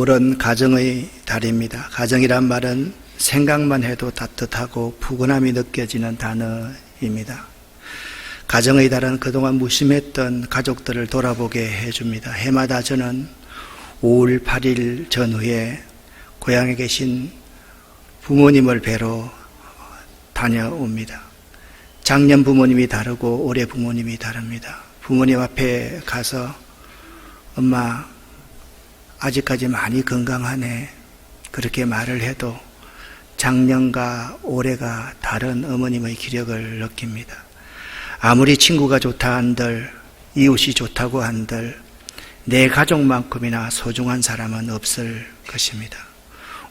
5월은 가정의 달입니다. 가정이란 말은 생각만 해도 따뜻하고 푸근함이 느껴지는 단어입니다. 가정의 달은 그동안 무심했던 가족들을 돌아보게 해줍니다. 해마다 저는 5월 8일 전후에 고향에 계신 부모님을 뵈러 다녀옵니다. 작년 부모님이 다르고 올해 부모님이 다릅니다. 부모님 앞에 가서 엄마 아직까지 많이 건강하네 그렇게 말을 해도 작년과 올해가 다른 어머님의 기력을 느낍니다. 아무리 친구가 좋다 한들 이웃이 좋다고 한들 내 가족만큼이나 소중한 사람은 없을 것입니다.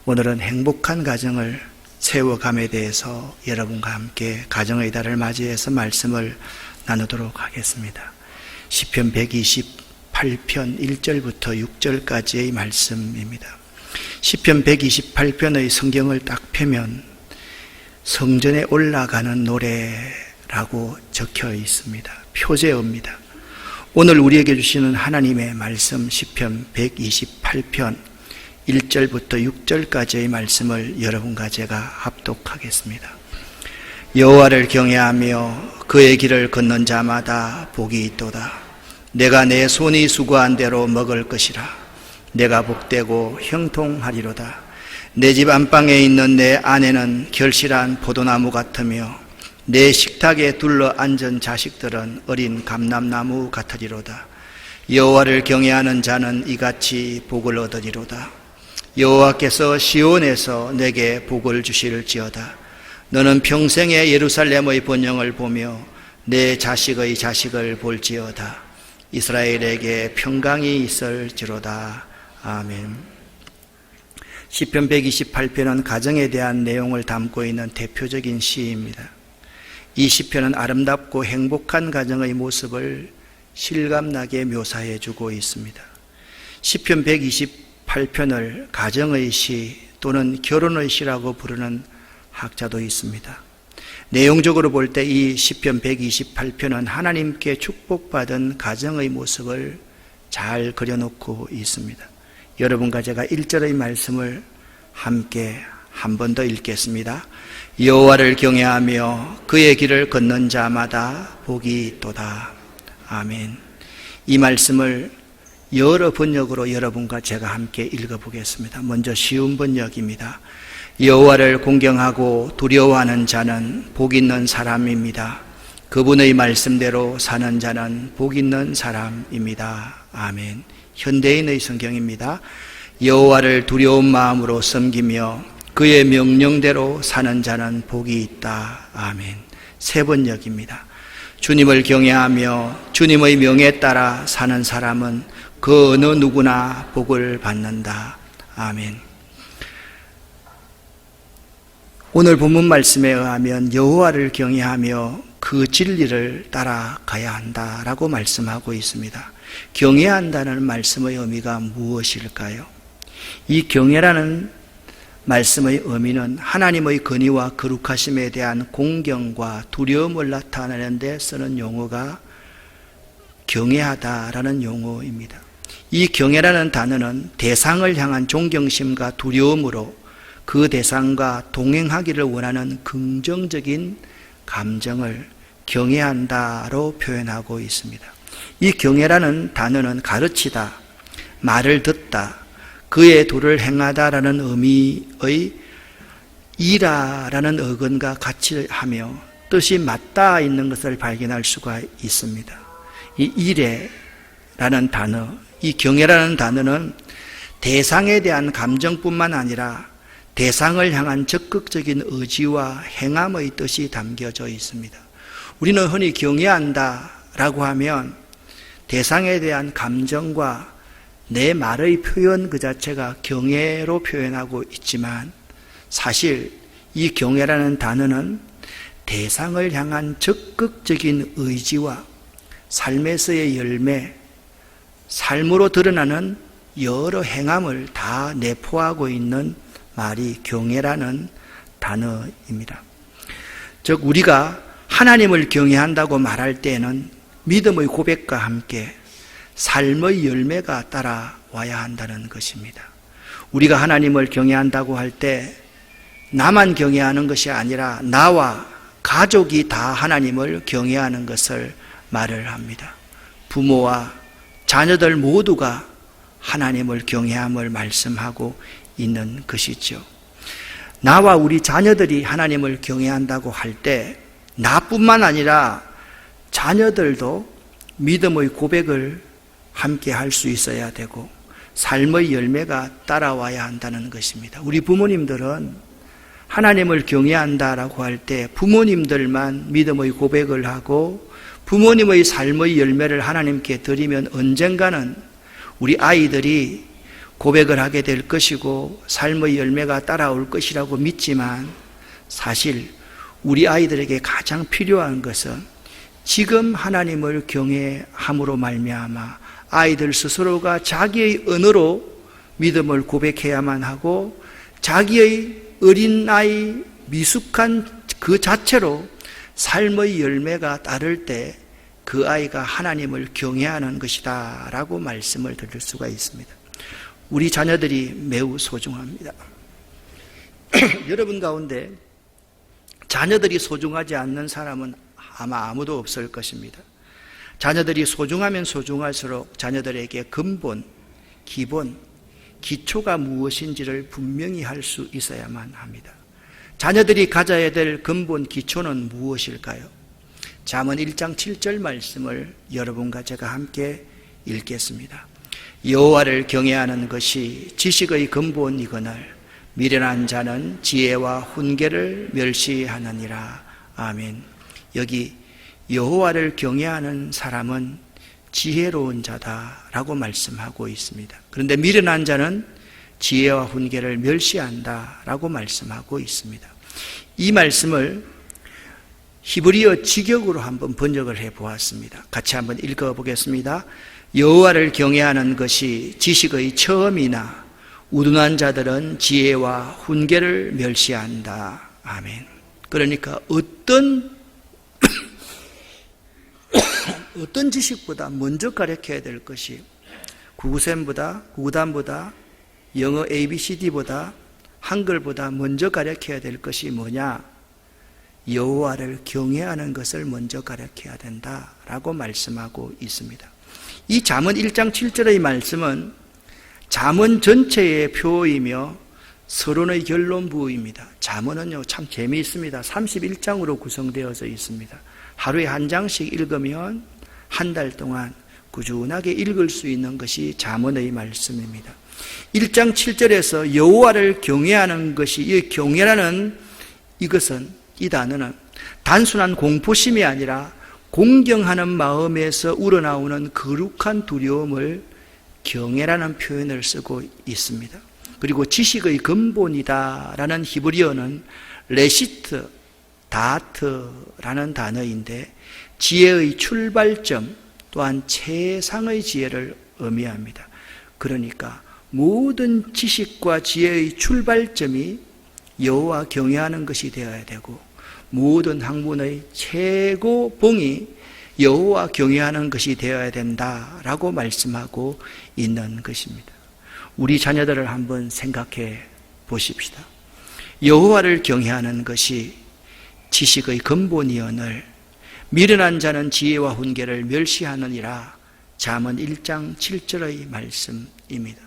오늘은 행복한 가정을 세워감에 대해서 여러분과 함께 가정의 달을 맞이해서 말씀을 나누도록 하겠습니다. 시편 128편 1절부터 6절까지의 말씀입니다. 시편 128편의 성경을 딱 펴면 성전에 올라가는 노래라고 적혀 있습니다. 표제어입니다. 오늘 우리에게 주시는 하나님의 말씀 시편 128편 1절부터 6절까지의 말씀을 여러분과 제가 합독하겠습니다. 여호와를 경외하며 그의 길을 걷는 자마다 복이 있도다. 내가 내 손이 수고한 대로 먹을 것이라. 내가 복되고 형통하리로다. 내 집 안방에 있는 내 아내는 결실한 포도나무 같으며 내 식탁에 둘러 앉은 자식들은 어린 감람나무 같으리로다. 여호와를 경외하는 자는 이같이 복을 얻으리로다. 여호와께서 시온에서 내게 복을 주실지어다. 너는 평생에 예루살렘의 번영을 보며 내 자식의 자식을 볼지어다. 이스라엘에게 평강이 있을지로다. 아멘. 시편 128편은 가정에 대한 내용을 담고 있는 대표적인 시입니다. 이 시편은 아름답고 행복한 가정의 모습을 실감나게 묘사해 주고 있습니다. 시편 128편을 가정의 시 또는 결혼의 시라고 부르는 학자도 있습니다. 내용적으로 볼 때 이 시편 128편은 하나님께 축복받은 가정의 모습을 잘 그려놓고 있습니다. 여러분과 제가 1절의 말씀을 함께 한 번 더 읽겠습니다. 여호와를 경외하며 그의 길을 걷는 자마다 복이 있도다. 아멘. 이 말씀을 여러 번역으로 여러분과 제가 함께 읽어보겠습니다. 먼저 쉬운 번역입니다. 여호와를 공경하고 두려워하는 자는 복 있는 사람입니다. 그분의 말씀대로 사는 자는 복 있는 사람입니다. 아멘. 현대인의 성경입니다. 여호와를 두려운 마음으로 섬기며 그의 명령대로 사는 자는 복이 있다. 아멘. 세 번역입니다. 주님을 경외하며 주님의 명에 따라 사는 사람은 그 어느 누구나 복을 받는다. 아멘. 오늘 본문 말씀에 의하면 여호와를 경외하며 그 진리를 따라가야 한다라고 말씀하고 있습니다. 경외한다는 말씀의 의미가 무엇일까요? 이 경외라는 말씀의 의미는 하나님의 권위와 거룩하심에 대한 공경과 두려움을 나타내는 데 쓰는 용어가 경외하다라는 용어입니다. 이 경외라는 단어는 대상을 향한 존경심과 두려움으로 그 대상과 동행하기를 원하는 긍정적인 감정을 경외한다로 표현하고 있습니다. 이 경외라는 단어는 가르치다, 말을 듣다, 그의 도를 행하다라는 의미의 이라라는 어근과 같이 하며 뜻이 맞닿아 있는 것을 발견할 수가 있습니다. 이 이래라는 단어, 이 경외라는 단어는 대상에 대한 감정뿐만 아니라 대상을 향한 적극적인 의지와 행함의 뜻이 담겨져 있습니다. 우리는 흔히 경외한다라고 하면 대상에 대한 감정과 내 말의 표현 그 자체가 경외로 표현하고 있지만 사실 이 경외라는 단어는 대상을 향한 적극적인 의지와 삶에서의 열매, 삶으로 드러나는 여러 행함을 다 내포하고 있는 말이 경외라는 단어입니다. 즉 우리가 하나님을 경외한다고 말할 때에는 믿음의 고백과 함께 삶의 열매가 따라와야 한다는 것입니다. 우리가 하나님을 경외한다고 할 때 나만 경외하는 것이 아니라 나와 가족이 다 하나님을 경외하는 것을 말을 합니다. 부모와 자녀들 모두가 하나님을 경외함을 말씀하고 있는 것이죠. 나와 우리 자녀들이 하나님을 경외한다고 할 때 나뿐만 아니라 자녀들도 믿음의 고백을 함께 할 수 있어야 되고 삶의 열매가 따라와야 한다는 것입니다. 우리 부모님들은 하나님을 경외한다라고 할 때 부모님들만 믿음의 고백을 하고 부모님의 삶의 열매를 하나님께 드리면 언젠가는 우리 아이들이 고백을 하게 될 것이고 삶의 열매가 따라올 것이라고 믿지만 사실 우리 아이들에게 가장 필요한 것은 지금 하나님을 경외함으로 말미암아 아이들 스스로가 자기의 언어로 믿음을 고백해야만 하고 자기의 어린 나이 미숙한 그 자체로 삶의 열매가 따를 때 그 아이가 하나님을 경외하는 것이다 라고 말씀을 드릴 수가 있습니다. 우리 자녀들이 매우 소중합니다. 여러분 가운데 자녀들이 소중하지 않는 사람은 아마 아무도 없을 것입니다. 자녀들이 소중하면 소중할수록 자녀들에게 근본, 기본, 기초가 무엇인지를 분명히 할 수 있어야만 합니다. 자녀들이 가져야 될 근본 기초는 무엇일까요? 잠언 1장 7절 말씀을 여러분과 제가 함께 읽겠습니다. 여호와를 경외하는 것이 지식의 근본이거늘 미련한 자는 지혜와 훈계를 멸시하느니라. 아멘. 여기 여호와를 경외하는 사람은 지혜로운 자다라고 말씀하고 있습니다. 그런데 미련한 자는 지혜와 훈계를 멸시한다라고 말씀하고 있습니다. 이 말씀을 히브리어 직역으로 한번 번역을 해보았습니다. 같이 한번 읽어보겠습니다. 여호와를 경외하는 것이 지식의 처음이나 우둔한 자들은 지혜와 훈계를 멸시한다. 아멘. 그러니까 어떤 지식보다 먼저 가르쳐야 될 것이 구구단보다 영어 ABCD보다 한글보다 먼저 가르쳐야 될 것이 뭐냐? 여호와를 경외하는 것을 먼저 가르쳐야 된다라고 말씀하고 있습니다. 이 잠언 1장 7절의 말씀은 잠언 전체의 표이며 서론의 결론부입니다. 잠언은요 참 재미있습니다. 31장으로 구성되어져 있습니다. 하루에 한 장씩 읽으면 한 달 동안 꾸준하게 읽을 수 있는 것이 잠언의 말씀입니다. 1장 7절에서 여호와를 경외하는 것이, 이 경외라는 이 단어는 단순한 공포심이 아니라 공경하는 마음에서 우러나오는 거룩한 두려움을 경외라는 표현을 쓰고 있습니다. 그리고 지식의 근본이다라는 히브리어는 레시트, 다트라는 단어인데 지혜의 출발점 또한 최상의 지혜를 의미합니다. 그러니까 모든 지식과 지혜의 출발점이 여호와 경외하는 것이 되어야 되고 모든 학문의 최고봉이 여호와 경외하는 것이 되어야 된다라고 말씀하고 있는 것입니다. 우리 자녀들을 한번 생각해 보십시다. 여호와를 경외하는 것이 지식의 근본이오늘 미련한 자는 지혜와 훈계를 멸시하느니라. 잠언 1장 7절의 말씀입니다.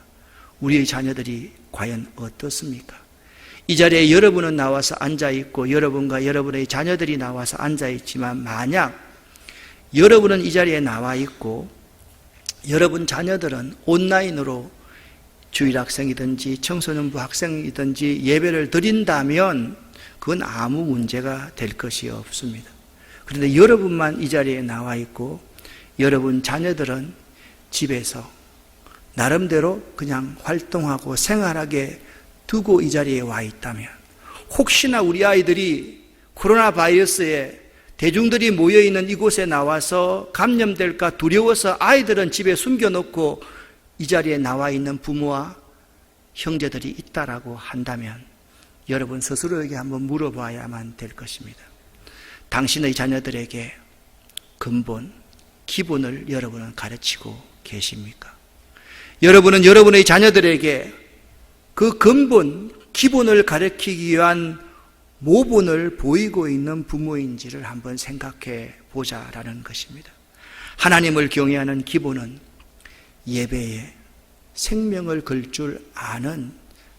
우리의 자녀들이 과연 어떻습니까? 이 자리에 여러분은 나와서 앉아있고 여러분과 여러분의 자녀들이 나와서 앉아있지만 만약 여러분은 이 자리에 나와있고 여러분 자녀들은 온라인으로 주일학생이든지 청소년부 학생이든지 예배를 드린다면 그건 아무 문제가 될 것이 없습니다. 그런데 여러분만 이 자리에 나와있고 여러분 자녀들은 집에서 나름대로 그냥 활동하고 생활하게 두고 이 자리에 와 있다면 혹시나 우리 아이들이 코로나 바이러스에 대중들이 모여있는 이곳에 나와서 감염될까 두려워서 아이들은 집에 숨겨놓고 이 자리에 나와 있는 부모와 형제들이 있다라고 한다면 여러분 스스로에게 한번 물어봐야만 될 것입니다. 당신의 자녀들에게 근본, 기본을 여러분은 가르치고 계십니까? 여러분은 여러분의 자녀들에게 그 근본, 기본을 가르치기 위한 모본을 보이고 있는 부모인지를 한번 생각해 보자라는 것입니다. 하나님을 경외하는 기본은 예배에 생명을 걸 줄 아는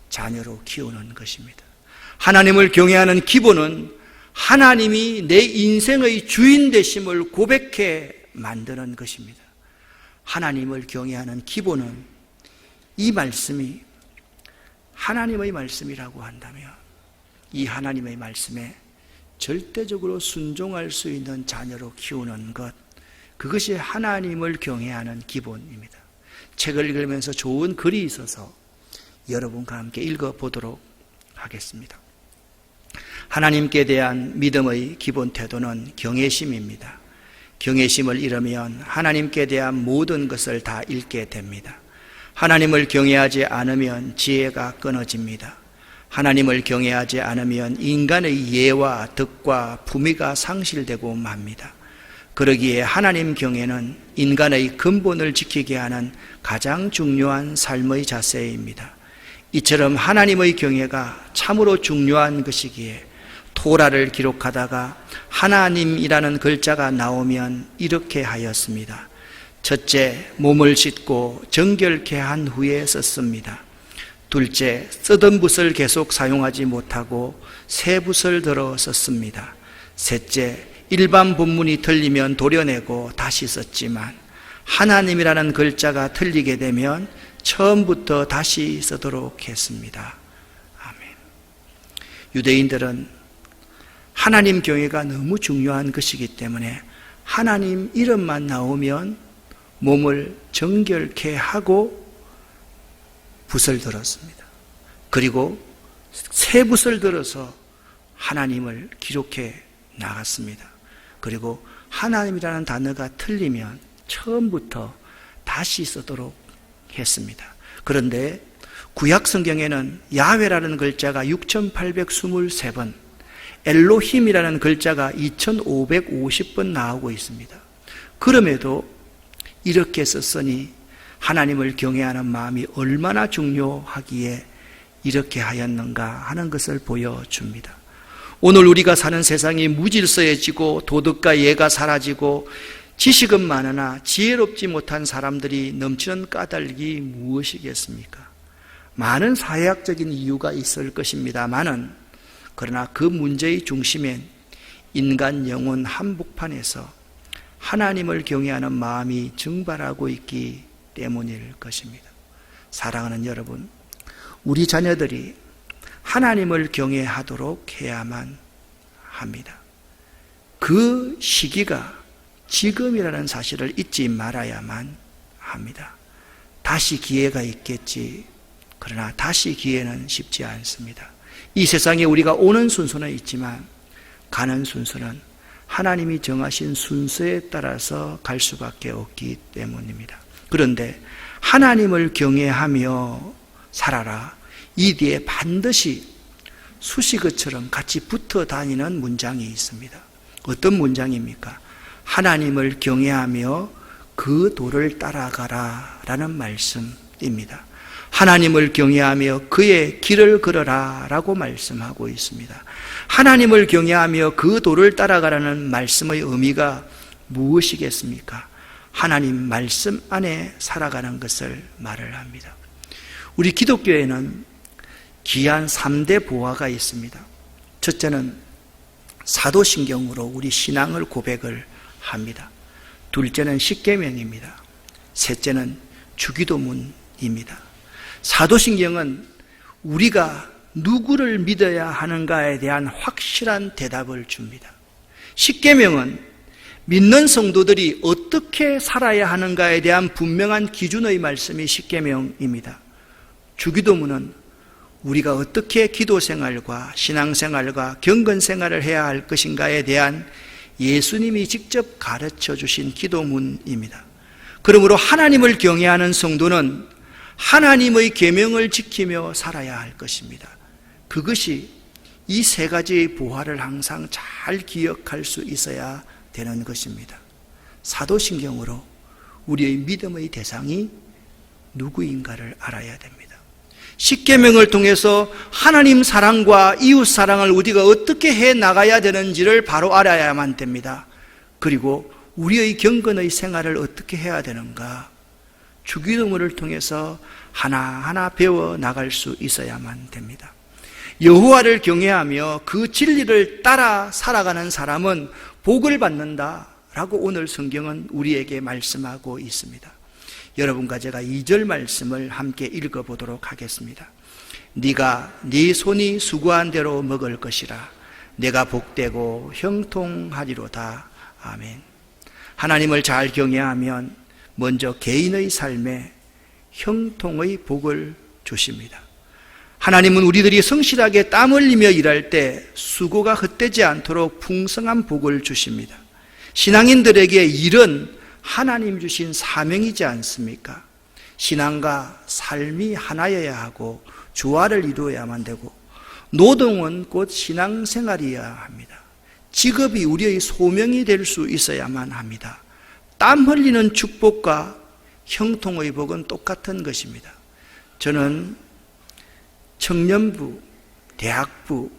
자녀로 키우는 것입니다. 하나님을 경외하는 기본은 하나님이 내 인생의 주인 되심을 고백해 만드는 것입니다. 하나님을 경외하는 기본은 이 말씀이 하나님의 말씀이라고 한다면 이 하나님의 말씀에 절대적으로 순종할 수 있는 자녀로 키우는 것, 그것이 하나님을 경외하는 기본입니다. 책을 읽으면서 좋은 글이 있어서 여러분과 함께 읽어보도록 하겠습니다. 하나님께 대한 믿음의 기본 태도는 경외심입니다. 경외심을 잃으면 하나님께 대한 모든 것을 다 잃게 됩니다. 하나님을 경외하지 않으면 지혜가 끊어집니다. 하나님을 경외하지 않으면 인간의 예와 덕과 품위가 상실되고 맙니다. 그러기에 하나님 경외는 인간의 근본을 지키게 하는 가장 중요한 삶의 자세입니다. 이처럼 하나님의 경외가 참으로 중요한 것이기에 토라를 기록하다가 하나님이라는 글자가 나오면 이렇게 하였습니다. 첫째, 몸을 씻고 정결케 한 후에 썼습니다. 둘째, 쓰던 붓을 계속 사용하지 못하고 새 붓을 들어 썼습니다. 셋째, 일반 본문이 틀리면 도려내고 다시 썼지만 하나님이라는 글자가 틀리게 되면 처음부터 다시 쓰도록 했습니다. 아멘. 유대인들은 하나님 경외가 너무 중요한 것이기 때문에 하나님 이름만 나오면 몸을 정결케 하고 붓을 들었습니다. 그리고 새 붓을 들어서 하나님을 기록해 나갔습니다. 그리고 하나님이라는 단어가 틀리면 처음부터 다시 쓰도록 했습니다. 그런데 구약 성경에는 야훼라는 글자가 6823번, 엘로힘이라는 글자가 2550번 나오고 있습니다. 그럼에도 이렇게 썼으니 하나님을 경외하는 마음이 얼마나 중요하기에 이렇게 하였는가 하는 것을 보여줍니다. 오늘 우리가 사는 세상이 무질서해지고 도덕과 예가 사라지고 지식은 많으나 지혜롭지 못한 사람들이 넘치는 까닭이 무엇이겠습니까? 많은 사회학적인 이유가 있을 것입니다마는 그러나 그 문제의 중심엔 인간 영혼 한복판에서 하나님을 경외하는 마음이 증발하고 있기 때문일 것입니다. 사랑하는 여러분, 우리 자녀들이 하나님을 경외하도록 해야만 합니다. 그 시기가 지금이라는 사실을 잊지 말아야만 합니다. 다시 기회가 있겠지. 그러나 다시 기회는 쉽지 않습니다. 이 세상에 우리가 오는 순서는 있지만 가는 순서는 하나님이 정하신 순서에 따라서 갈 수밖에 없기 때문입니다. 그런데 하나님을 경외하며 살아라, 이 뒤에 반드시 수식어처럼 같이 붙어 다니는 문장이 있습니다. 어떤 문장입니까? 하나님을 경외하며 그 도를 따라가라 라는 말씀입니다. 하나님을 경외하며 그의 길을 걸어라 라고 말씀하고 있습니다. 하나님을 경외하며 그 도를 따라가라는 말씀의 의미가 무엇이겠습니까? 하나님 말씀 안에 살아가는 것을 말을 합니다. 우리 기독교에는 귀한 3대 보화가 있습니다. 첫째는 사도신경으로 우리 신앙을 고백을 합니다. 둘째는 십계명입니다. 셋째는 주기도문입니다. 사도신경은 우리가 누구를 믿어야 하는가에 대한 확실한 대답을 줍니다. 십계명은 믿는 성도들이 어떻게 살아야 하는가에 대한 분명한 기준의 말씀이 십계명입니다. 주기도문은 우리가 어떻게 기도생활과 신앙생활과 경건생활을 해야 할 것인가에 대한 예수님이 직접 가르쳐 주신 기도문입니다. 그러므로 하나님을 경외하는 성도는 하나님의 계명을 지키며 살아야 할 것입니다. 그것이 이 세 가지의 보화를 항상 잘 기억할 수 있어야 되는 것입니다. 사도신경으로 우리의 믿음의 대상이 누구인가를 알아야 됩니다. 십계명을 통해서 하나님 사랑과 이웃 사랑을 우리가 어떻게 해 나가야 되는지를 바로 알아야만 됩니다. 그리고 우리의 경건의 생활을 어떻게 해야 되는가, 주기도문을 통해서 하나하나 배워 나갈 수 있어야만 됩니다. 여호와를 경외하며 그 진리를 따라 살아가는 사람은 복을 받는다라고 오늘 성경은 우리에게 말씀하고 있습니다. 여러분과 제가 2절 말씀을 함께 읽어보도록 하겠습니다. 네가 네 손이 수고한 대로 먹을 것이라. 내가 복되고 형통하리로다. 아멘. 하나님을 잘 경외하면 먼저 개인의 삶에 형통의 복을 주십니다. 하나님은 우리들이 성실하게 땀 흘리며 일할 때 수고가 헛되지 않도록 풍성한 복을 주십니다. 신앙인들에게 일은 하나님 주신 사명이지 않습니까? 신앙과 삶이 하나여야 하고 조화를 이루어야만 되고, 노동은 곧 신앙생활이어야 합니다. 직업이 우리의 소명이 될 수 있어야만 합니다. 땀 흘리는 축복과 형통의 복은 똑같은 것입니다. 저는 청년부, 대학부,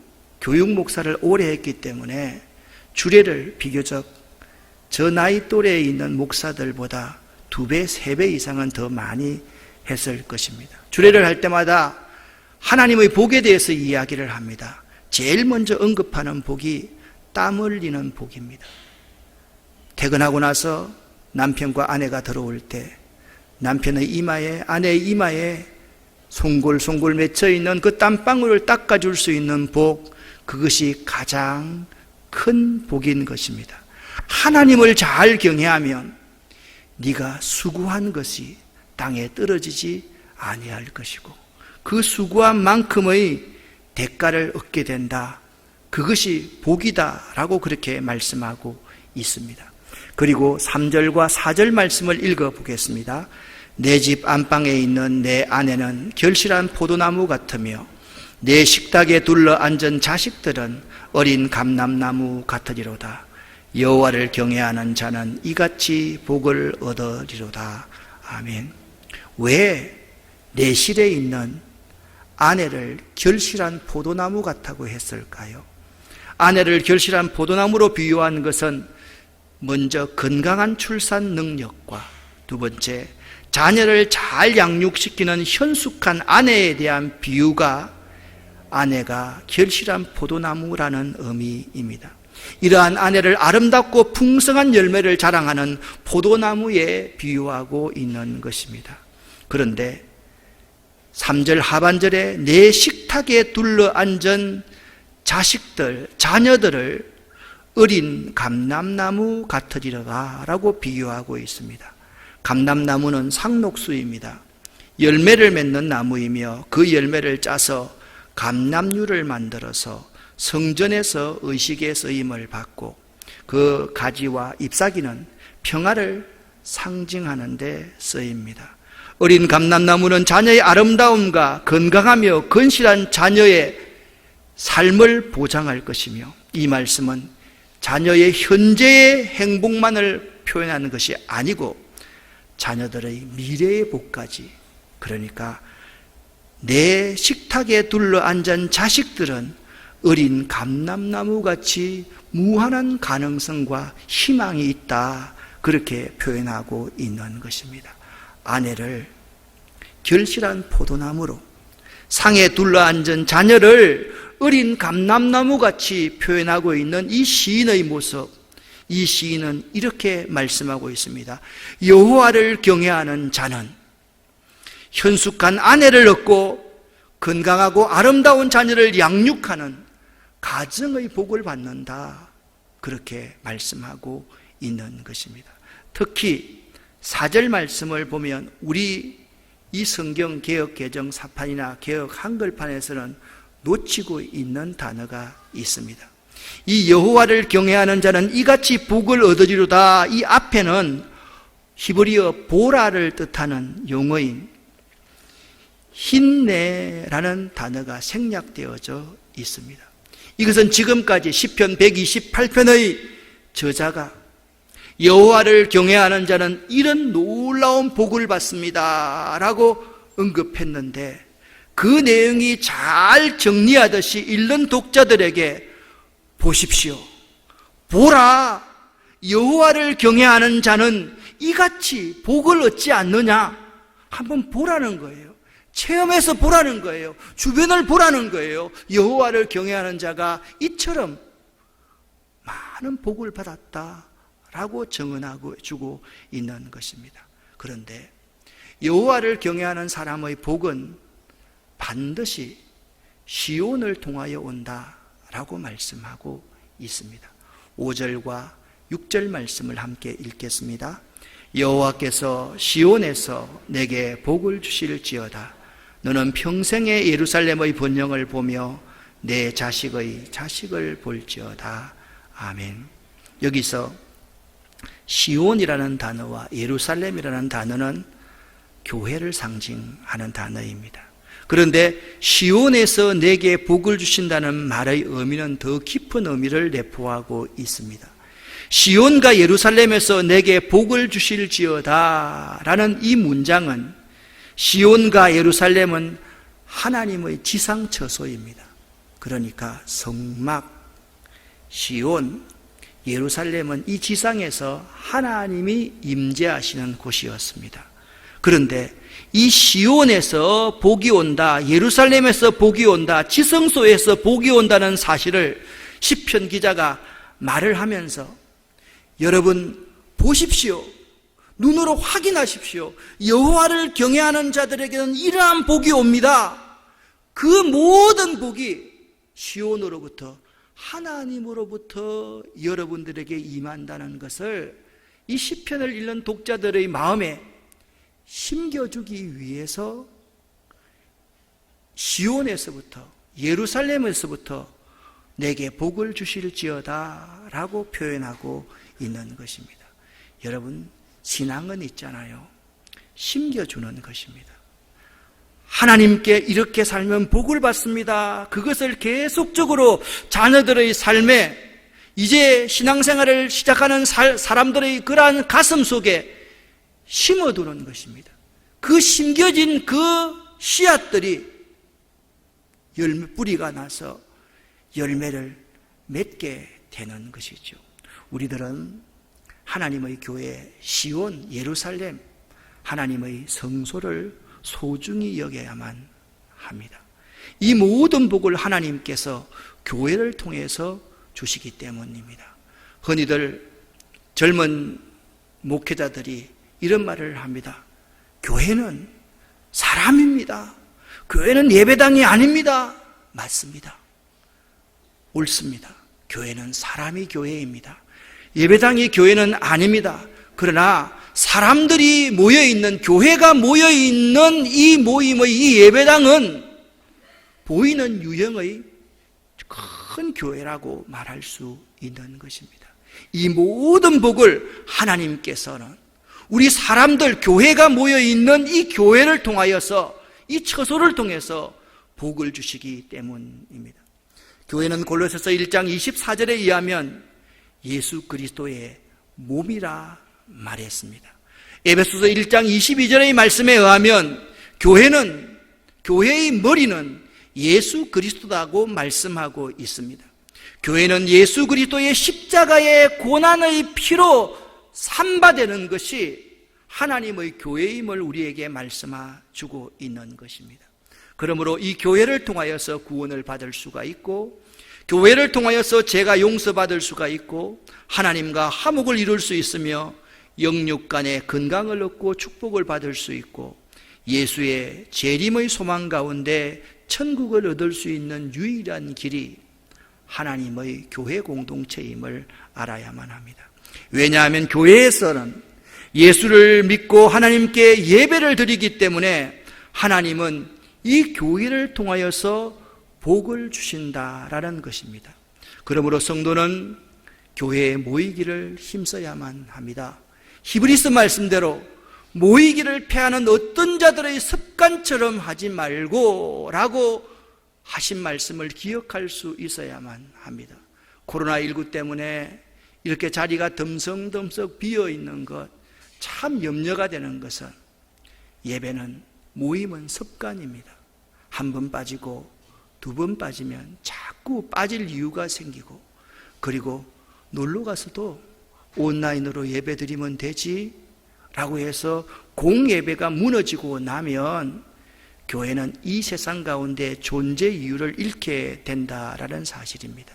교육목사를 오래 했기 때문에 주례를 비교적 저 나이 또래에 있는 목사들보다 2배, 3배 이상은 더 많이 했을 것입니다. 주례를 할 때마다 하나님의 복에 대해서 이야기를 합니다. 제일 먼저 언급하는 복이 땀 흘리는 복입니다. 퇴근하고 나서 남편과 아내가 들어올 때 남편의 이마에, 아내의 이마에 송골송골 맺혀있는 그 땀방울을 닦아줄 수 있는 복, 그것이 가장 큰 복인 것입니다. 하나님을 잘 경외하면 네가 수고한 것이 땅에 떨어지지 아니할 것이고 그 수고한 만큼의 대가를 얻게 된다. 그것이 복이다 라고 그렇게 말씀하고 있습니다. 그리고 3절과 4절 말씀을 읽어보겠습니다. 내 집 안방에 있는 내 아내는 결실한 포도나무 같으며 내 식탁에 둘러 앉은 자식들은 어린 감람나무 같으리로다. 여호와를 경외하는 자는 이같이 복을 얻으리로다. 아멘. 왜 내 실에 있는 아내를 결실한 포도나무 같다고 했을까요? 아내를 결실한 포도나무로 비유한 것은 먼저 건강한 출산 능력과 두 번째 자녀를 잘 양육시키는 현숙한 아내에 대한 비유가 아내가 결실한 포도나무라는 의미입니다. 이러한 아내를 아름답고 풍성한 열매를 자랑하는 포도나무에 비유하고 있는 것입니다. 그런데 3절 하반절에 내 식탁에 둘러 앉은 자식들, 자녀들을 어린 감람나무 같으리라 라고 비유하고 있습니다. 감람나무는 상록수입니다. 열매를 맺는 나무이며 그 열매를 짜서 감람류를 만들어서 성전에서 의식의 쓰임을 받고 그 가지와 잎사귀는 평화를 상징하는 데 쓰입니다. 어린 감람나무는 자녀의 아름다움과 건강하며 건실한 자녀의 삶을 보장할 것이며 이 말씀은 자녀의 현재의 행복만을 표현하는 것이 아니고 자녀들의 미래의 복까지, 그러니까 내 식탁에 둘러 앉은 자식들은 어린 감람나무같이 무한한 가능성과 희망이 있다, 그렇게 표현하고 있는 것입니다. 아내를 결실한 포도나무로, 상에 둘러앉은 자녀를 어린 감람나무같이 표현하고 있는 이 시인의 모습, 이 시인은 이렇게 말씀하고 있습니다. 여호와를 경외하는 자는 현숙한 아내를 얻고 건강하고 아름다운 자녀를 양육하는 가정의 복을 받는다, 그렇게 말씀하고 있는 것입니다. 특히 4절 말씀을 보면 우리 이 성경 개역 개정 사판이나 개역 한글판에서는 놓치고 있는 단어가 있습니다. 이 여호와를 경외하는 자는 이같이 복을 얻으리로다, 이 앞에는 히브리어 보라를 뜻하는 용어인 힌네라는 단어가 생략되어져 있습니다. 이것은 지금까지 시편 128편의 저자가 여호와를 경외하는 자는 이런 놀라운 복을 받습니다 라고 언급했는데, 그 내용이 잘 정리하듯이 읽는 독자들에게 보십시오. 보라, 여호와를 경외하는 자는 이같이 복을 얻지 않느냐. 한번 보라는 거예요. 체험해서 보라는 거예요. 주변을 보라는 거예요. 여호와를 경외하는 자가 이처럼 많은 복을 받았다라고 증언하고 주고 있는 것입니다. 그런데 여호와를 경외하는 사람의 복은 반드시 시온을 통하여 온다라고 말씀하고 있습니다. 5절과 6절 말씀을 함께 읽겠습니다. 여호와께서 시온에서 내게 복을 주실지어다. 너는 평생에 예루살렘의 번영을 보며 내 자식의 자식을 볼지어다. 아멘. 여기서 시온이라는 단어와 예루살렘이라는 단어는 교회를 상징하는 단어입니다. 그런데 시온에서 내게 복을 주신다는 말의 의미는 더 깊은 의미를 내포하고 있습니다. 시온과 예루살렘에서 내게 복을 주실지어다 라는 이 문장은 시온과 예루살렘은 하나님의 지상처소입니다. 그러니까 성막, 시온, 예루살렘은 이 지상에서 하나님이 임재하시는 곳이었습니다. 그런데 이 시온에서 복이 온다, 예루살렘에서 복이 온다, 지성소에서 복이 온다는 사실을 시편 기자가 말을 하면서 여러분 보십시오. 눈으로 확인하십시오. 여호와를 경외하는 자들에게는 이러한 복이 옵니다. 그 모든 복이 시온으로부터, 하나님으로부터 여러분들에게 임한다는 것을 이 시편을 읽는 독자들의 마음에 심겨주기 위해서 시온에서부터, 예루살렘에서부터 내게 복을 주실지어다 라고 표현하고 있는 것입니다. 여러분, 신앙은 있잖아요. 심겨주는 것입니다. 하나님께 이렇게 살면 복을 받습니다. 그것을 계속적으로 자녀들의 삶에, 이제 신앙생활을 시작하는 사람들의 그러한 가슴 속에 심어두는 것입니다. 그 심겨진 그 씨앗들이 뿌리가 나서 열매를 맺게 되는 것이죠. 우리들은 하나님의 교회, 시온, 예루살렘, 하나님의 성소를 소중히 여겨야만 합니다. 이 모든 복을 하나님께서 교회를 통해서 주시기 때문입니다. 흔히들 젊은 목회자들이 이런 말을 합니다. 교회는 사람입니다. 교회는 예배당이 아닙니다. 맞습니다. 옳습니다. 교회는 사람이 교회입니다. 예배당이 교회는 아닙니다. 그러나 사람들이 모여있는, 교회가 모여있는 이 모임의 이 예배당은 보이는 유형의 큰 교회라고 말할 수 있는 것입니다. 이 모든 복을 하나님께서는 우리 사람들, 교회가 모여있는 이 교회를 통하여서, 이 처소를 통해서 복을 주시기 때문입니다. 교회는 골로새서 1장 24절에 의하면 예수 그리스도의 몸이라 말했습니다. 에베소서 1장 22절의 말씀에 의하면 교회의 머리는 예수 그리스도라고 말씀하고 있습니다. 교회는 예수 그리스도의 십자가의 고난의 피로 삼바되는 것이 하나님의 교회임을 우리에게 말씀해 주고 있는 것입니다. 그러므로 이 교회를 통하여서 구원을 받을 수가 있고, 교회를 통하여서 죄가 용서받을 수가 있고, 하나님과 화목을 이룰 수 있으며 영육 간의 건강을 얻고 축복을 받을 수 있고, 예수의 재림의 소망 가운데 천국을 얻을 수 있는 유일한 길이 하나님의 교회 공동체임을 알아야만 합니다. 왜냐하면 교회에서는 예수를 믿고 하나님께 예배를 드리기 때문에 하나님은 이 교회를 통하여서 복을 주신다라는 것입니다. 그러므로 성도는 교회에 모이기를 힘써야만 합니다. 히브리서 말씀대로 모이기를 패하는 어떤 자들의 습관처럼 하지 말고 라고 하신 말씀을 기억할 수 있어야만 합니다. 코로나19 때문에 이렇게 자리가 덤성덤성 비어있는 것, 참 염려가 되는 것은 예배는, 모임은 습관입니다. 한 번 빠지고 두 번 빠지면 자꾸 빠질 이유가 생기고, 그리고 놀러 가서도 온라인으로 예배 드리면 되지 라고 해서 공예배가 무너지고 나면 교회는 이 세상 가운데 존재 이유를 잃게 된다라는 사실입니다.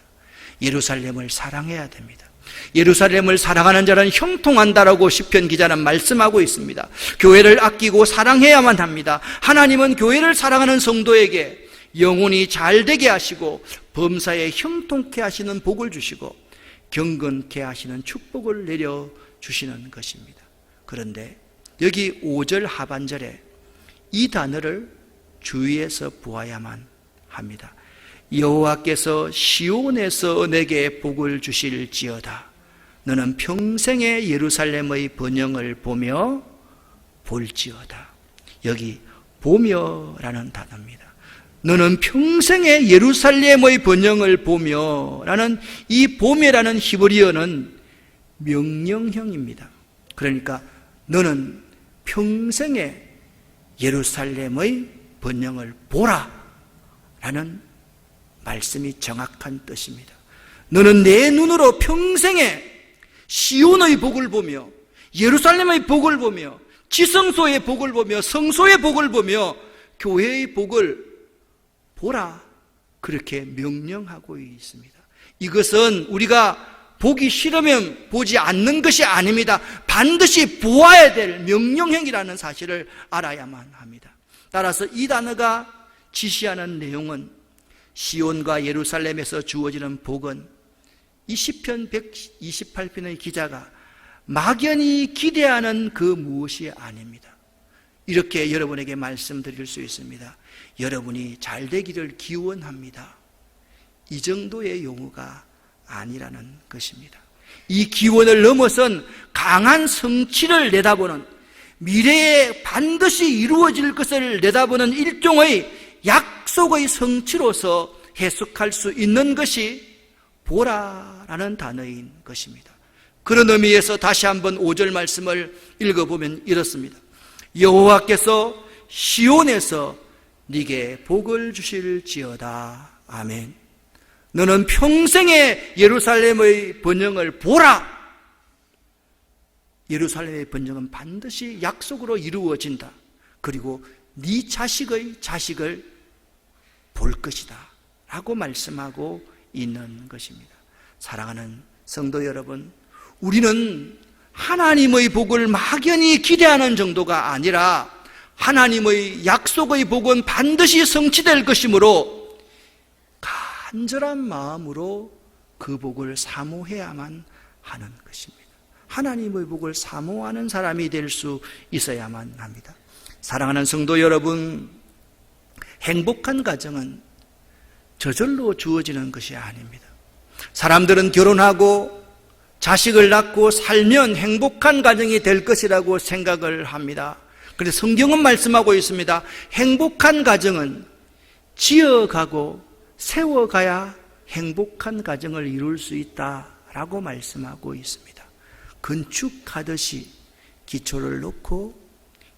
예루살렘을 사랑해야 됩니다. 예루살렘을 사랑하는 자는 형통한다라고 시편 기자는 말씀하고 있습니다. 교회를 아끼고 사랑해야만 합니다. 하나님은 교회를 사랑하는 성도에게 영혼이 잘 되게 하시고 범사에 형통케 하시는 복을 주시고 경건케 하시는 축복을 내려주시는 것입니다. 그런데 여기 5절 하반절에 이 단어를 주의해서 보아야만 합니다. 여호와께서 시온에서 내게 복을 주실지어다. 너는 평생의 예루살렘의 번영을 보며 볼지어다. 여기 보며라는 단어입니다. 너는 평생의 예루살렘의 번영을 보며 라는 이 보며라는 히브리어는 명령형입니다. 그러니까 너는 평생의 예루살렘의 번영을 보라 라는 말씀이 정확한 뜻입니다. 너는 내 눈으로 평생에 시온의 복을 보며 예루살렘의 복을 보며 지성소의 복을 보며 성소의 복을 보며 교회의 복을 보라, 그렇게 명령하고 있습니다. 이것은 우리가 보기 싫으면 보지 않는 것이 아닙니다. 반드시 보아야 될 명령행위라는 사실을 알아야만 합니다. 따라서 이 단어가 지시하는 내용은 시온과 예루살렘에서 주어지는 복은 이 시편 128편의 기자가 막연히 기대하는 그 무엇이 아닙니다. 이렇게 여러분에게 말씀드릴 수 있습니다. 여러분이 잘 되기를 기원합니다. 이 정도의 용어가 아니라는 것입니다. 이 기원을 넘어선 강한 성취를 내다보는, 미래에 반드시 이루어질 것을 내다보는 일종의 약속의 성취로서 해석할 수 있는 것이 보라라는 단어인 것입니다. 그런 의미에서 다시 한번 5절 말씀을 읽어보면 이렇습니다. 여호와께서 시온에서 네게 복을 주실지어다. 아멘. 너는 평생의 예루살렘의 번영을 보라. 예루살렘의 번영은 반드시 약속으로 이루어진다. 그리고 네 자식의 자식을 볼 것이다 라고 말씀하고 있는 것입니다. 사랑하는 성도 여러분, 우리는 하나님의 복을 막연히 기대하는 정도가 아니라 하나님의 약속의 복은 반드시 성취될 것이므로 간절한 마음으로 그 복을 사모해야만 하는 것입니다. 하나님의 복을 사모하는 사람이 될 수 있어야만 합니다. 사랑하는 성도 여러분, 행복한 가정은 저절로 주어지는 것이 아닙니다. 사람들은 결혼하고 자식을 낳고 살면 행복한 가정이 될 것이라고 생각을 합니다. 그래서 성경은 말씀하고 있습니다. 행복한 가정은 지어가고 세워가야 행복한 가정을 이룰 수 있다라고 말씀하고 있습니다. 건축하듯이 기초를 놓고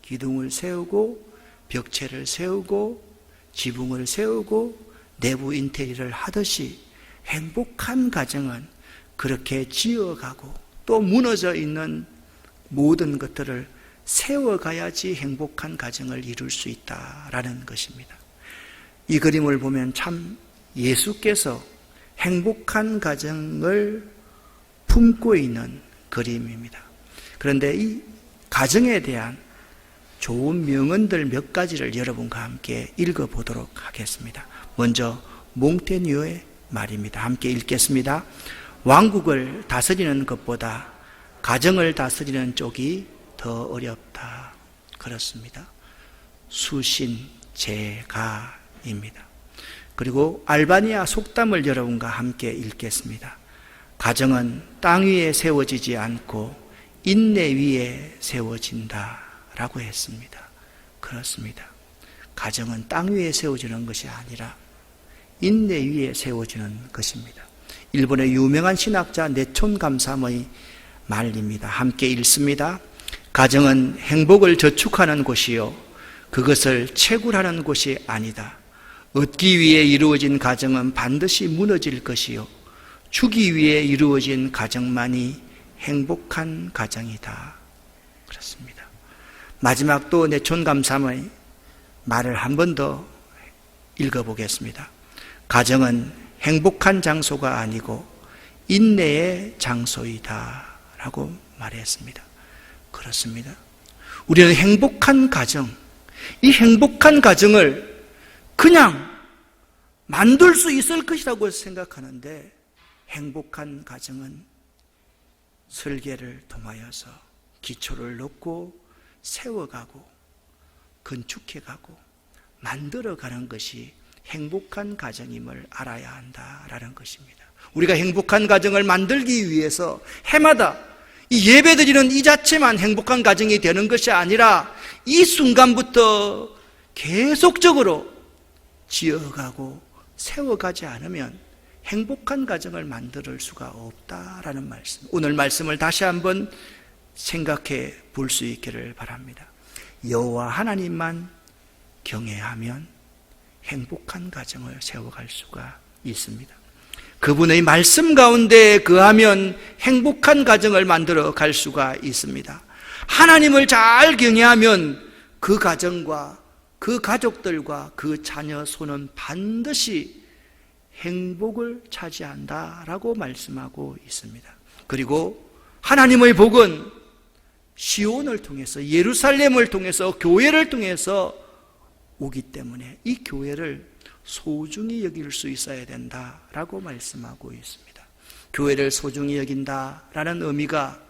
기둥을 세우고 벽체를 세우고 지붕을 세우고 내부 인테리어를 하듯이 행복한 가정은 그렇게 지어가고 또 무너져 있는 모든 것들을 세워가야지 행복한 가정을 이룰 수 있다라는 것입니다. 이 그림을 보면 참 예수께서 행복한 가정을 품고 있는 그림입니다. 그런데 이 가정에 대한 좋은 명언들 몇 가지를 여러분과 함께 읽어보도록 하겠습니다. 먼저 몽테뉴의 말입니다. 함께 읽겠습니다. 왕국을 다스리는 것보다 가정을 다스리는 쪽이 더 어렵다. 그렇습니다. 수신제가입니다. 그리고 알바니아 속담을 여러분과 함께 읽겠습니다. 가정은 땅 위에 세워지지 않고 인내 위에 세워진다 라고 했습니다. 그렇습니다. 가정은 땅 위에 세워지는 것이 아니라 인내 위에 세워지는 것입니다. 일본의 유명한 신학자 내촌 감삼의 말입니다. 함께 읽습니다. 가정은 행복을 저축하는 곳이요 그것을 채굴하는 곳이 아니다. 얻기 위해 이루어진 가정은 반드시 무너질 것이요 주기 위해 이루어진 가정만이 행복한 가정이다. 그렇습니다. 마지막 또 내촌감삼의 말을 한 번 더 읽어보겠습니다. 가정은 행복한 장소가 아니고 인내의 장소이다 라고 말했습니다. 그렇습니다. 우리는 행복한 가정, 이 행복한 가정을 그냥 만들 수 있을 것이라고 생각하는데, 행복한 가정은 설계를 통하여서 기초를 놓고 세워가고 건축해가고 만들어가는 것이 행복한 가정임을 알아야 한다라는 것입니다. 우리가 행복한 가정을 만들기 위해서 해마다 이 예배드리는 이 자체만 행복한 가정이 되는 것이 아니라 이 순간부터 계속적으로 지어가고 세워가지 않으면 행복한 가정을 만들 수가 없다라는 말씀, 오늘 말씀을 다시 한번 생각해 볼 수 있기를 바랍니다. 여호와 하나님만 경외하면 행복한 가정을 세워갈 수가 있습니다. 그분의 말씀 가운데 거하면 행복한 가정을 만들어 갈 수가 있습니다. 하나님을 잘 경외하면 그 가정과 그 가족들과 그 자녀 손은 반드시 행복을 차지한다라고 말씀하고 있습니다. 그리고 하나님의 복은 시온을 통해서, 예루살렘을 통해서, 교회를 통해서 오기 때문에 이 교회를 소중히 여길 수 있어야 된다라고 말씀하고 있습니다. 교회를 소중히 여긴다라는 의미가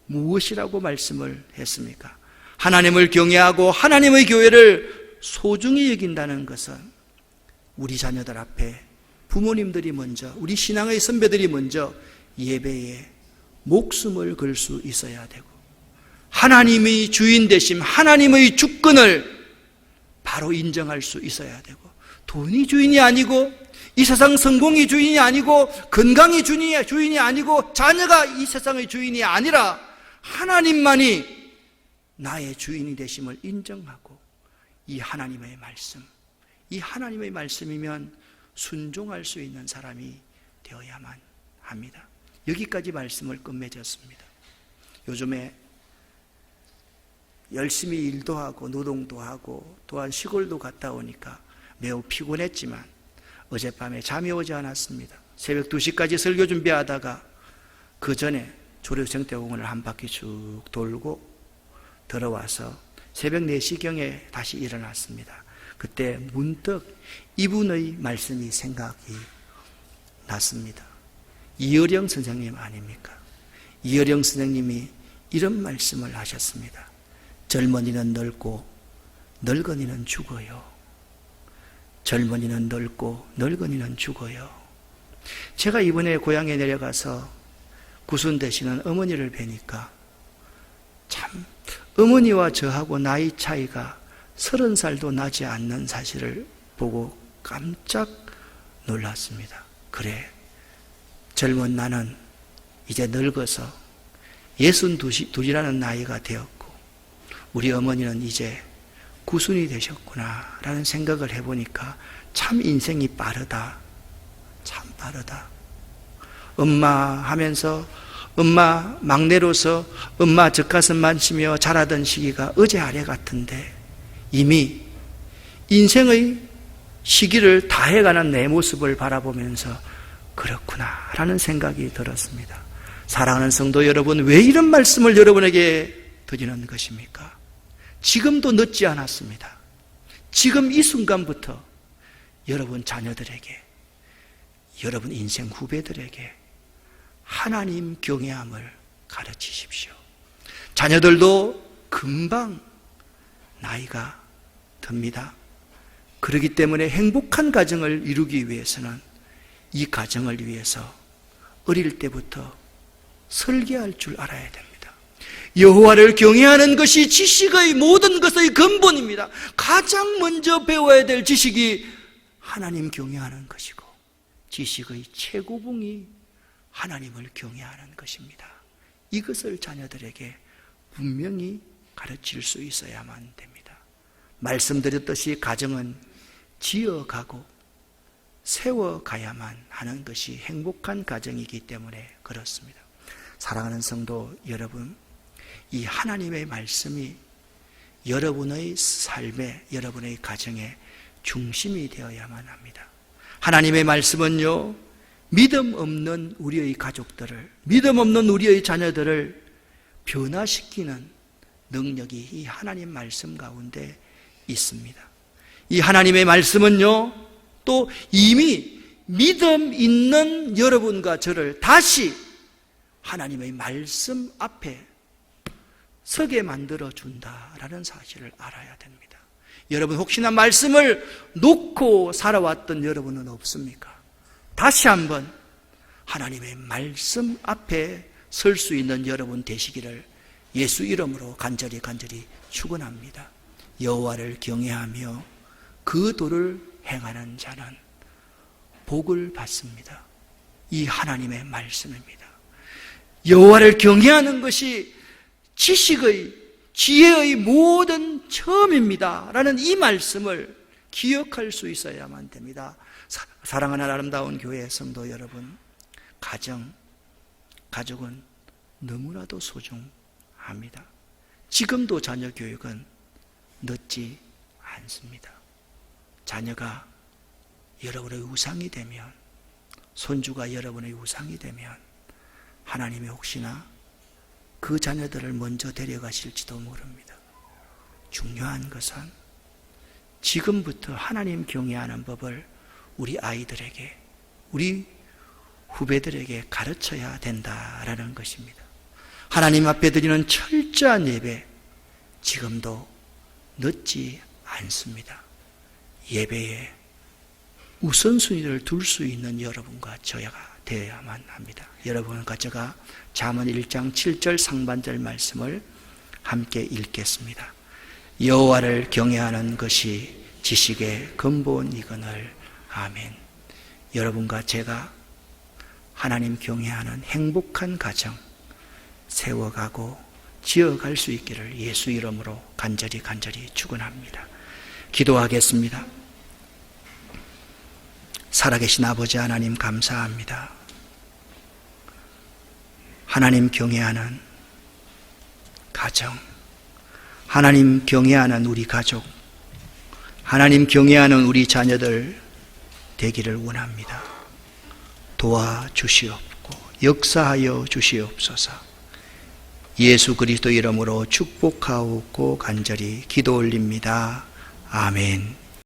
무엇이라고 말씀을 했습니까? 하나님을 경외하고 하나님의 교회를 소중히 여긴다는 것은 우리 자녀들 앞에 부모님들이 먼저, 우리 신앙의 선배들이 먼저 예배에 목숨을 걸 수 있어야 되고, 하나님의 주인 되심, 하나님의 주권을 바로 인정할 수 있어야 되고, 돈이 주인이 아니고, 이 세상 성공이 주인이 아니고, 건강이 주인이 아니고, 자녀가 이 세상의 주인이 아니라 하나님만이 나의 주인이 되심을 인정하고, 이 하나님의 말씀, 이 하나님의 말씀이면 순종할 수 있는 사람이 되어야만 합니다. 여기까지 말씀을 끝맺었습니다. 요즘에 열심히 일도 하고 노동도 하고 또한 시골도 갔다 오니까 매우 피곤했지만 어젯밤에 잠이 오지 않았습니다. 새벽 2시까지 설교 준비하다가 그 전에 조력생태공원을 한 바퀴 쭉 돌고 들어와서 새벽 4시경에 다시 일어났습니다. 그때 문득 이분의 말씀이 생각이 났습니다. 이어령 선생님 아닙니까? 이어령 선생님이 이런 말씀을 하셨습니다. 젊은이는 늙고 늙은이는 죽어요. 젊은이는 늙고 늙은이는 죽어요. 제가 이번에 고향에 내려가서 구순 되시는 어머니를 뵈니까 참 어머니와 저하고 나이 차이가 30살도 나지 않는 사실을 보고 깜짝 놀랐습니다. 그래, 젊은 나는 이제 늙어서 62이라는 나이가 되었고 우리 어머니는 이제 구순이 되셨구나 라는 생각을 해보니까 참 인생이 빠르다, 참 빠르다. 엄마 하면서 엄마 막내로서 엄마 젖가슴만 치며 자라던 시기가 어제 아래 같은데 이미 인생의 시기를 다 해가는 내 모습을 바라보면서 그렇구나 라는 생각이 들었습니다. 사랑하는 성도 여러분, 왜 이런 말씀을 여러분에게 드리는 것입니까? 지금도 늦지 않았습니다. 지금 이 순간부터 여러분 자녀들에게, 여러분 인생 후배들에게 하나님 경외함을 가르치십시오. 자녀들도 금방 나이가 듭니다. 그렇기 때문에 행복한 가정을 이루기 위해서는 이 가정을 위해서 어릴 때부터 설계할 줄 알아야 됩니다. 여호와를 경외하는 것이 지식의 모든 것의 근본입니다. 가장 먼저 배워야 될 지식이 하나님 경외하는 것이고 지식의 최고봉이 하나님을 경외하는 것입니다. 이것을 자녀들에게 분명히 가르칠 수 있어야만 됩니다. 말씀드렸듯이 가정은 지어가고 세워가야만 하는 것이 행복한 가정이기 때문에 그렇습니다. 사랑하는 성도 여러분, 이 하나님의 말씀이 여러분의 삶에, 여러분의 가정에 중심이 되어야만 합니다. 하나님의 말씀은요, 믿음 없는 우리의 가족들을, 믿음 없는 우리의 자녀들을 변화시키는 능력이 이 하나님 말씀 가운데 있습니다. 이 하나님의 말씀은요, 또 이미 믿음 있는 여러분과 저를 다시 하나님의 말씀 앞에 서게 만들어 준다라는 사실을 알아야 됩니다. 여러분, 혹시나 말씀을 놓고 살아왔던 여러분은 없습니까? 다시 한번 하나님의 말씀 앞에 설 수 있는 여러분 되시기를 예수 이름으로 간절히 축원합니다. 여호와를 경외하며 그 도를 행하는 자는 복을 받습니다. 이 하나님의 말씀입니다. 여호와를 경외하는 것이 지식의, 지혜의 모든 처음입니다 라는 이 말씀을 기억할 수 있어야만 됩니다. 사랑하는 아름다운 교회 성도 여러분, 가족은 너무나도 소중합니다. 지금도 자녀 교육은 늦지 않습니다. 자녀가 여러분의 우상이 되면, 손주가 여러분의 우상이 되면 하나님이 혹시나 그 자녀들을 먼저 데려가실지도 모릅니다. 중요한 것은 지금부터 하나님 경외하는 법을 우리 아이들에게, 우리 후배들에게 가르쳐야 된다라는 것입니다. 하나님 앞에 드리는 철저한 예배, 지금도 늦지 않습니다. 예배에 우선순위를 둘 수 있는 여러분과 저희가 되어야만 합니다. 여러분과 제가 잠언 1장 7절 상반절 말씀을 함께 읽겠습니다. 여호와를 경외하는 것이 지식의 근본이거늘. 아멘. 여러분과 제가 하나님 경외하는 행복한 가정 세워가고 지어갈 수 있기를 예수 이름으로 간절히 축원합니다. 기도하겠습니다. 살아계신 아버지 하나님 감사합니다. 하나님 경외하는 가정, 하나님 경외하는 우리 가족, 하나님 경외하는 우리 자녀들 되기를 원합니다. 도와주시옵고 역사하여 주시옵소서. 예수 그리스도 이름으로 축복하옵고 간절히 기도 올립니다. 아멘.